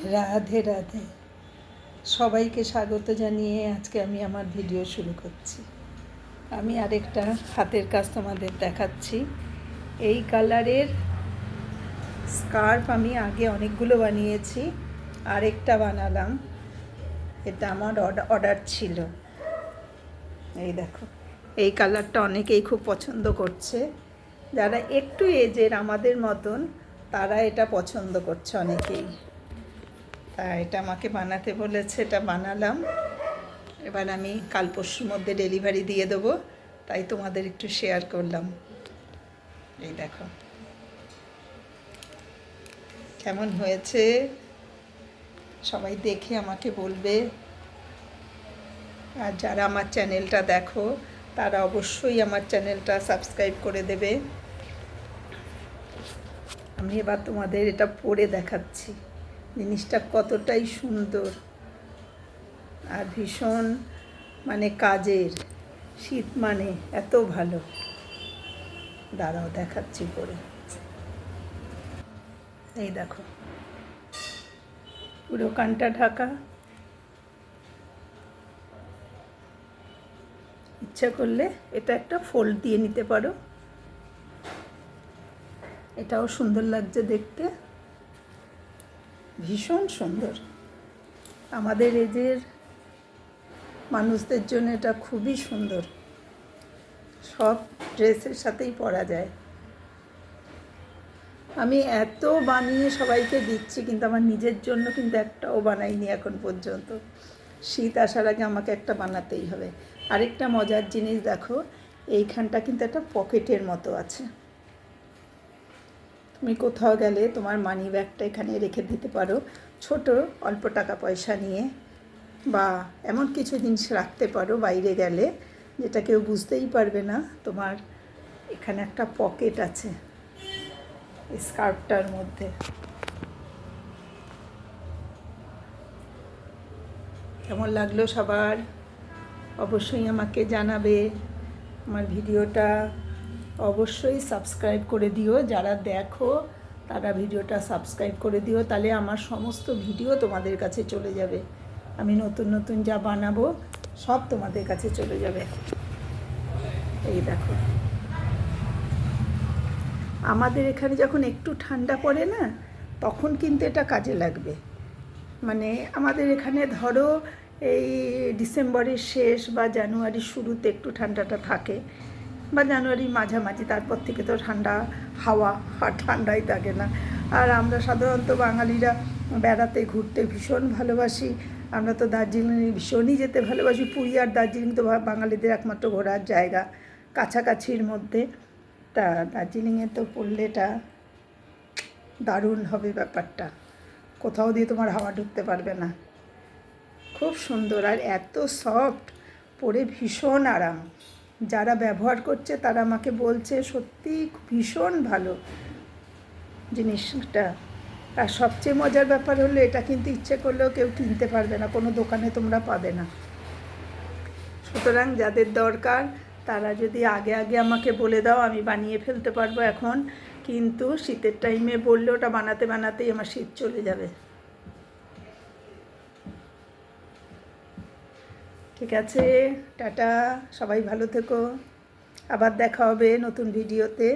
রাধে রাধে, সবাইকে স্বাগত জানিয়ে আজকে আমি আমার ভিডিও শুরু করছি। আমি আরেকটা হাতের কাজ তোমাদের দেখাচ্ছি। এই কালারের স্কার্ফ আমি আগে অনেকগুলো বানিয়েছি, আরেকটা বানালাম। এটা আমার অর্ডার ছিল। এই দেখো, এই কালারটা অনেকেই খুব পছন্দ করছে। যারা একটু এজের আমাদের মতন তারা এটা পছন্দ করছে অনেকেই। তা এটা আমাকে বানাতে বলেছে, এটা বানালাম। এবার আমি কাল পরশুর মধ্যে ডেলিভারি দিয়ে দেবো, তাই তোমাদের একটু শেয়ার করলাম। এই দেখো কেমন হয়েছে, সবাই দেখে আমাকে বলবে। আর যারা আমার চ্যানেলটা দেখো তারা অবশ্যই আমার চ্যানেলটা সাবস্ক্রাইব করে দেবে। আমি এবার তোমাদের এটা পরে দেখাচ্ছি জিনিসটা কতটাই সুন্দর আর ভীষণ কাজের। শীত এত ভালো। দাঁড়াও দেখাচ্ছি পরে। এই দেখো পুরো কানটা ঢাকা। ইচ্ছা করলে এটা একটা ফোল্ড দিয়ে নিতে পারো, এটাও সুন্দর লাগছে দেখতে, ভীষণ সুন্দর। আমাদের এজের মানুষদের জন্য এটা খুবই সুন্দর, সব ড্রেসের সাথেই পরা যায়। আমি এত বানিয়ে সবাইকে দিচ্ছি, কিন্তু আমার নিজের জন্য কিন্তু একটাও বানাইনি এখন পর্যন্ত। শীত আসার আগে আমাকে একটা বানাতেই হবে। আরেকটা মজার জিনিস দেখো, এইখানটা কিন্তু একটা পকেটের মতো আছে। তুমি কোথাও গেলে তোমার মানি ব্যাগটা এখানে রেখে দিতে পারো, ছোট অল্প টাকা পয়সা নিয়ে, বা এমন কিছু জিনিস রাখতে পারো বাইরে গেলে, যেটা কেউ বুঝতেই পারবে না তোমার এখানে একটা পকেট আছে স্কার্ফটার মধ্যে। কেমন লাগলো সবার অবশ্যই আমাকে জানাবে। আমার ভিডিওটা অবশ্যই সাবস্ক্রাইব করে দিও, যারা দেখো তারা ভিডিওটা সাবস্ক্রাইব করে দিও, তাহলে আমার সমস্ত ভিডিও তোমাদের কাছে চলে যাবে। আমি নতুন নতুন যা বানাবো সব তোমাদের কাছে চলে যাবে। এই দেখো, আমাদের এখানে যখন একটু ঠান্ডা পড়ে না, তখন কিন্তু এটা কাজে লাগবে। আমাদের এখানে ধরো এই ডিসেম্বরের শেষ বা জানুয়ারির শুরুতে একটু ঠান্ডাটা থাকে, বা জানুয়ারির মাঝামাঝি, তারপর থেকে তো ঠান্ডা হাওয়া আর ঠান্ডাই থাকে না। আর আমরা সাধারণত বাঙালিরা বেড়াতে ঘুরতে ভীষণ ভালোবাসি। আমরা তো দার্জিলিংয়ে ভীষণই যেতে ভালোবাসি। পুরী আর দার্জিলিং তো বাঙালিদের একমাত্র ঘোরার জায়গা কাছাকাছির মধ্যে। তা দার্জিলিংয়ে তো পড়লেটা দারুণ হবে ব্যাপারটা, কোথাও দিয়ে তোমার হাওয়া ঢুকতে পারবে না। খুব সুন্দর আর এত সফট, পরে ভীষণ আরাম। যারা ব্যবহার করছে তারা আমাকে বলছে সত্যি ভীষণ ভালো জিনিসটা। আর সবচেয়ে মজার ব্যাপার হলো, এটা কিন্তু ইচ্ছে করলেও কেউ কিনতে পারবে না, কোনো দোকানে তোমরা পাবে না। সুতরাং যাদের দরকার তারা যদি আগে আগে আমাকে বলে দাও, আমি বানিয়ে ফেলতে পারবো এখন। কিন্তু শীতের টাইমে বললে ওটা বানাতে বানাতেই আমার শীত চলে যাবে। ঠিক আছে, টাটা, সবাই ভালো থেকো। আবার দেখা হবে নতুন ভিডিওতে।